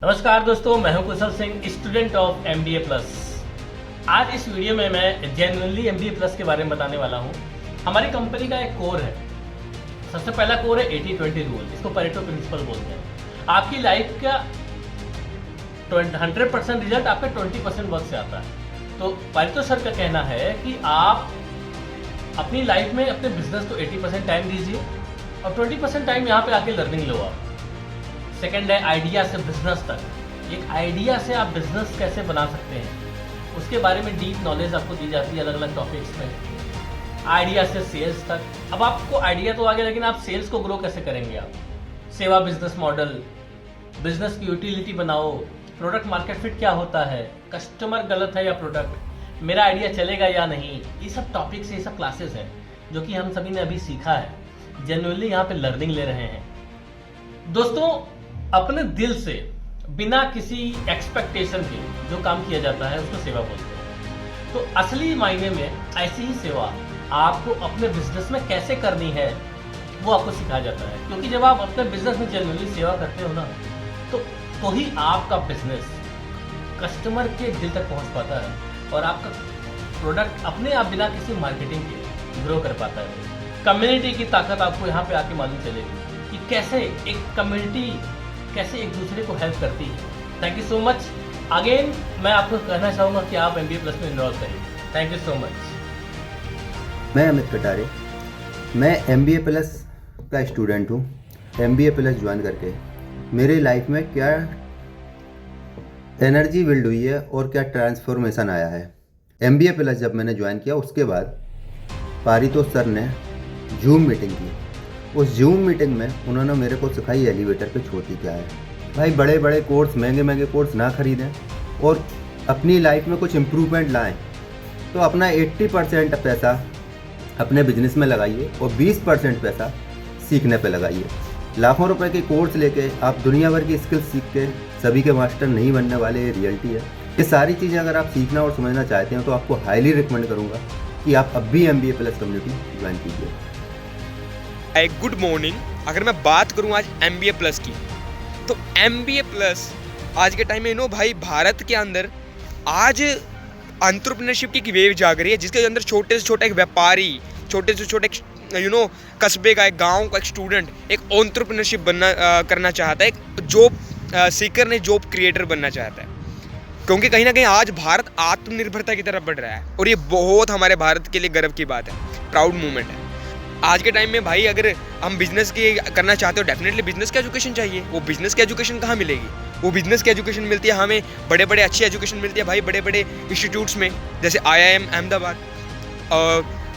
नमस्कार दोस्तों, मैं हूं Kushal Singh, student of MBA plus. आज इस वीडियो में मैं जेन्युइनली MBA प्लस के बारे में बताने वाला हूं। हमारी कंपनी का एक कोर है। सबसे पहला कोर है 80-20 रूल, इसको परेटो प्रिंसिपल बोलते हैं। आपकी लाइफ का 100% रिजल्ट आपका 20% वर्क से आता है। तो परेटो सर का कहना है कि आप अपनी लाइफ में अपने बिजनेस को 80% टाइम दीजिए और 20% टाइम यहाँ पे आके लर्निंग लो आप। सेकेंड है आइडिया से बिजनेस तक। एक आइडिया से आप बिजनेस कैसे बना सकते हैं, उसके बारे में डीप नॉलेज आपको दी जाती है अलग अलग टॉपिक्स में। आइडिया से सेल्स तक। अब आपको आइडिया तो आ गया, लेकिन आप सेल्स को ग्रो कैसे करेंगे आप? सेवा बिजनेस मॉडल, बिजनेस की यूटिलिटी बनाओ, प्रोडक्ट मार्केट फिट क्या होता है, कस्टमर गलत है या प्रोडक्ट, मेरा आइडिया चलेगा या नहीं। ये सब टॉपिक्स, ये सब क्लासेस हैं जो कि हम सभी ने अभी सीखा है। जेन्युइनली यहाँ पे लर्निंग ले रहे हैं दोस्तों। अपने दिल से बिना किसी एक्सपेक्टेशन के जो काम किया जाता है उसको सेवा बोलते हैं। तो असली मायने में ऐसी ही सेवा आपको अपने बिजनेस में कैसे करनी है वो आपको सिखाया जाता है। क्योंकि जब आप अपने बिजनेस में जेन्युइनली सेवा करते हो ना, तो ही आपका बिजनेस कस्टमर के दिल तक पहुंच पाता है और आपका प्रोडक्ट अपने आप बिना किसी मार्केटिंग के ग्रो कर पाता है। कम्युनिटी की ताकत आपको यहाँ पे आके मालूम चलेगी कि कैसे एक कम्युनिटी कैसे एक दूसरे को हेल्प करती है। Thank you so much. Again मैं आपको कहना चाहूँगा कि आप MBA प्लस में इन्वॉल्व करिए। Thank you so much. मैं अमित कटारे, मैं MBA प्लस का स्टूडेंट हूँ। MBA प्लस ज्वाइन करके मेरे लाइफ में क्या एनर्जी बिल्ड हुई है और क्या ट्रांसफॉर्मेशन आया है। MBA प्लस जब मैंने ज्वाइन किया उसके बाद पारितोष सर ने जूम मीटिंग की। उस जूम मीटिंग में उन्होंने मेरे को सिखाई एलिवेटर पे छोटी क्या है। भाई बड़े बड़े कोर्स, महंगे महंगे कोर्स ना खरीदें और अपनी लाइफ में कुछ इम्प्रूवमेंट लाएं। तो अपना 80% पैसा अपने बिजनेस में लगाइए और 20% पैसा सीखने पे लगाइए। लाखों रुपए के कोर्स लेके आप दुनिया भर की स्किल्स सीख के सभी के मास्टर नहीं बनने वाले, ये रियलिटी है। ये सारी चीज़ें अगर आप सीखना और समझना चाहते हैं तो आपको हाईली रिकमेंड करूँगा कि आप अब भी MBA प्लस कम्युनिटी ज्वाइन कीजिए। Good morning. अगर मैं बात करूं आज MBA प्लस की, तो MBA प्लस आज के टाइम में भाई भारत के अंदर आज एंटरप्रेन्योरशिप की वेव जाग रही है, जिसके अंदर छोटे से छोटा एक व्यापारी, छोटे से छोटे कस्बे का, एक गांव का एक स्टूडेंट एक एंटरप्रेन्योरशिप करना चाहता है, एक जॉब सीकर ने जॉब क्रिएटर बनना चाहता है। क्योंकि कहीं ना कहीं आज भारत आत्मनिर्भरता की तरफ बढ़ रहा है और ये बहुत हमारे भारत के लिए गर्व की बात है, प्राउड मूवमेंट है। आज के टाइम में भाई अगर हम बिजनेस की करना चाहते हो, डेफिनेटली बिजनेस की एजुकेशन चाहिए। वो बिजनेस की एजुकेशन कहाँ मिलेगी? वो बिजनेस की एजुकेशन मिलती है हमें बड़े बड़े अच्छी एजुकेशन मिलती है भाई बड़े बड़े इंस्टीट्यूट्स में, जैसे IIM अहमदाबाद।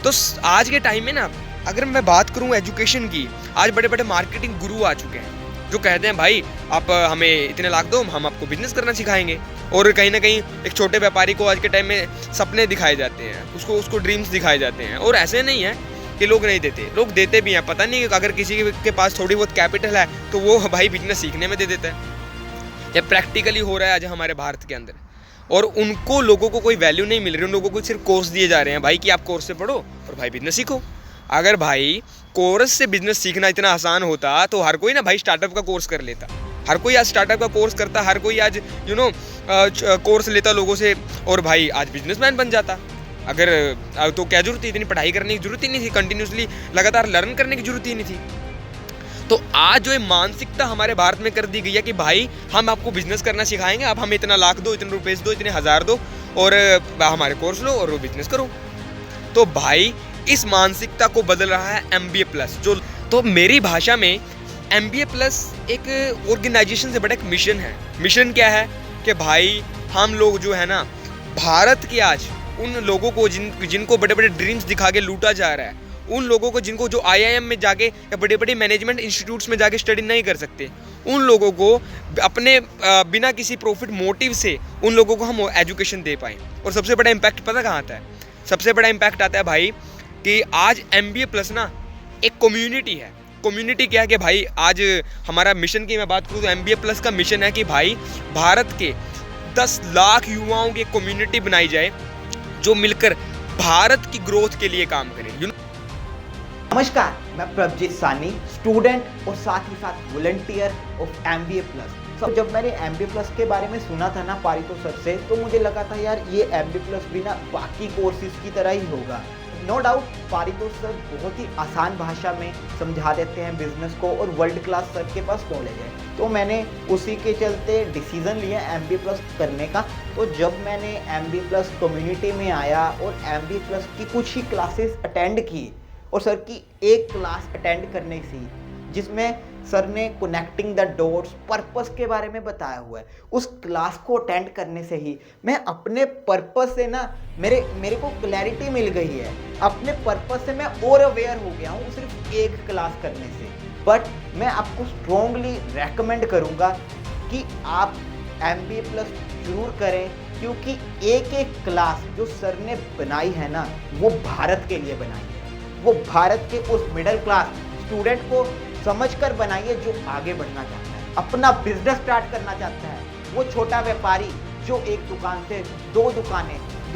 तो आज के टाइम में ना अगर मैं बात करूँ एजुकेशन की, आज बड़े बड़े मार्केटिंग गुरु आ चुके हैं जो कहते हैं भाई आप हमें इतने लाख दो, हम आपको बिजनेस करना सिखाएंगे। और कहीं ना कहीं एक छोटे व्यापारी को आज के टाइम में सपने दिखाए जाते हैं, उसको ड्रीम्स दिखाए जाते हैं। और ऐसे नहीं है कि लोग नहीं देते, लोग देते भी हैं। पता नहीं अगर किसी के पास थोड़ी बहुत कैपिटल है तो वो भाई बिजनेस सीखने में दे देता है। ये प्रैक्टिकली हो रहा है आज हमारे भारत के अंदर। और उनको लोगों को कोई वैल्यू नहीं मिल रही, उन लोगों को सिर्फ कोर्स दिए जा रहे हैं भाई कि आप कोर्स से पढ़ो और भाई बिजनेस सीखो। अगर भाई कोर्स से बिजनेस सीखना इतना आसान होता तो हर कोई ना भाई स्टार्टअप का कोर्स कर लेता। हर कोई आज स्टार्टअप का कोर्स करता, हर कोई आज कोर्स लेता लोगों से और भाई आज बिजनेसमैन बन जाता। अगर तो क्या जरूरत थी, इतनी पढ़ाई करने की जरूरत ही नहीं थी, कंटिन्यूसली लगातार लर्न करने की जरूरत ही नहीं थी। तो आज जो ये मानसिकता हमारे भारत में कर दी गई है कि भाई हम आपको बिजनेस करना सिखाएंगे, आप हमें इतना लाख दो, इतने रुपए दो, इतने हज़ार दो और हमारे कोर्स लो और वो बिजनेस करो। तो भाई इस मानसिकता को बदल रहा है MBA प्लस। जो तो मेरी भाषा में MBA प्लस एक ऑर्गेनाइजेशन से बड़ा एक मिशन है। मिशन क्या है कि भाई हम लोग जो है ना, भारत के आज उन लोगों को जिनको बड़े बड़े ड्रीम्स दिखा के लूटा जा रहा है, उन लोगों को जिनको जो IIM में जाके या बड़े बड़े मैनेजमेंट इंस्टीट्यूट्स में जाके स्टडी नहीं कर सकते, उन लोगों को अपने बिना किसी प्रॉफिट मोटिव से उन लोगों को हम एजुकेशन दे पाएँ। और सबसे बड़ा इम्पैक्ट पता कहाँ आता है? सबसे बड़ा इम्पैक्ट आता है भाई कि आज MBA प्लस ना एक कम्युनिटी है। कम्युनिटी क्या है कि भाई आज हमारा मिशन की मैं बात करूँ तो MBA प्लस का मिशन है कि भाई भारत के 10 लाख युवाओं की कम्युनिटी बनाई जाए जो मिलकर भारत की ग्रोथ के लिए काम करें। नमस्कार, मैं प्रभजीत सानी, स्टूडेंट और साथ ही साथ वॉलंटियर ऑफ MBA प्लस। सब जब मैंने MBA प्लस के बारे में सुना था ना पारितो सर से, तो मुझे लगा था यार ये MBA प्लस भी ना बाकी कोर्सेज की तरह ही होगा। नो डाउट पारितो सर बहुत ही आसान भाषा में समझा देते हैं बिजनेस को, और वर्ल्ड क्लास सर के पास नॉलेज है। तो मैंने उसी के चलते डिसीजन लिया MBA प्लस करने का। तो जब मैंने MBA प्लस कम्युनिटी में आया और MBA प्लस की कुछ ही क्लासेस अटेंड की, और सर की एक क्लास अटेंड करने से जिसमें सर ने कनेक्टिंग द डॉट्स पर्पस के बारे में बताया हुआ है, उस क्लास को अटेंड करने से ही मैं अपने पर्पस से ना मेरे को क्लैरिटी मिल गई है। अपने पर्पस से मैं और अवेयर हो गया हूँ सिर्फ एक क्लास करने से। बट मैं आपको स्ट्रॉन्गली रेकमेंड करूँगा कि आप MBA प्लस जरूर करें, क्योंकि एक एक क्लास जो सर ने बनाई है ना, वो भारत के लिए बनाई है। वो भारत के उस मिडिल क्लास स्टूडेंट को समझकर बनाइए जो आगे बढ़ना चाहता है, अपना बिजनेस स्टार्ट करना चाहता है। वो छोटा व्यापारी जो एक दुकान से दो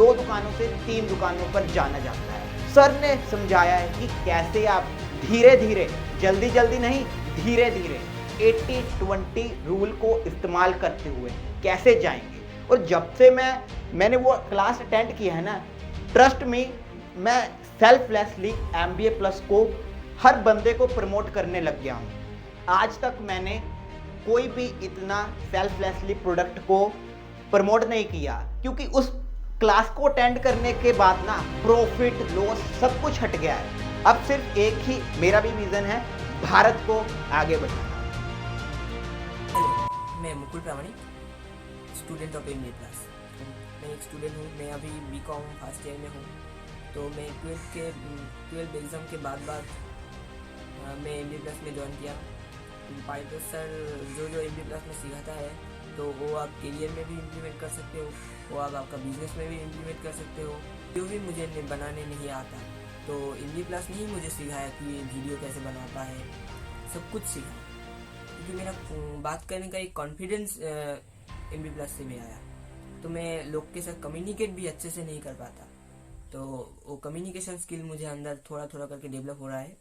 दुकानों से 3 दुकानों पर जाना चाहता है। सर ने समझाया है कि कैसे आप धीरे धीरे, जल्दी जल्दी नहीं, धीरे धीरे 80-20 रूल को इस्तेमाल करते हुए कैसे जाएंगे। और जब से मैंने वो क्लास अटेंड किया है ना, ट्रस्ट मी, मैं सेल्फलेसली MBA प्लस को हर बंदे को प्रमोट करने लग गया हूँ। आज तक मैंने कोई भी इतना सेल्फलेसली प्रोडक्ट को प्रमोट नहीं किया, क्योंकि उस क्लास को अटेंड करने के बाद ना प्रॉफिट लॉस सब कुछ हट गया है। अब सिर्फ एक ही मेरा भी विजन है, भारत को आगे बढ़ाना। मैं मुकुल प्रामाणिक, स्टूडेंट ऑफ MBA प्लस। मैं एक स्टूडेंट हूँ, मैं अभी BCom फर्स्ट ईयर में हूँ। तो मैं 12 एग्ज़ाम के बाद मैं MBA प्लस में ज्वाइन किया। पारितो सर जो MBA प्लस में सिखाता है, तो वो आप करियर में भी इम्प्लीमेंट कर सकते हो, वो आप आपका बिजनेस में भी इम्प्लीमेंट कर सकते हो। जो भी मुझे बनाने नहीं आता, तो MBA प्लस ने ही मुझे सिखाया कि वीडियो कैसे बनाता है, सब कुछ सीखा। क्योंकि मेरा बात करने का एक कॉन्फिडेंस MBA प्लस से भी आया। तो मैं लोग के साथ कम्युनिकेट भी अच्छे से नहीं कर पाता, तो वो कम्युनिकेशन स्किल मुझे अंदर थोड़ा थोड़ा करके डेवलप हो रहा है।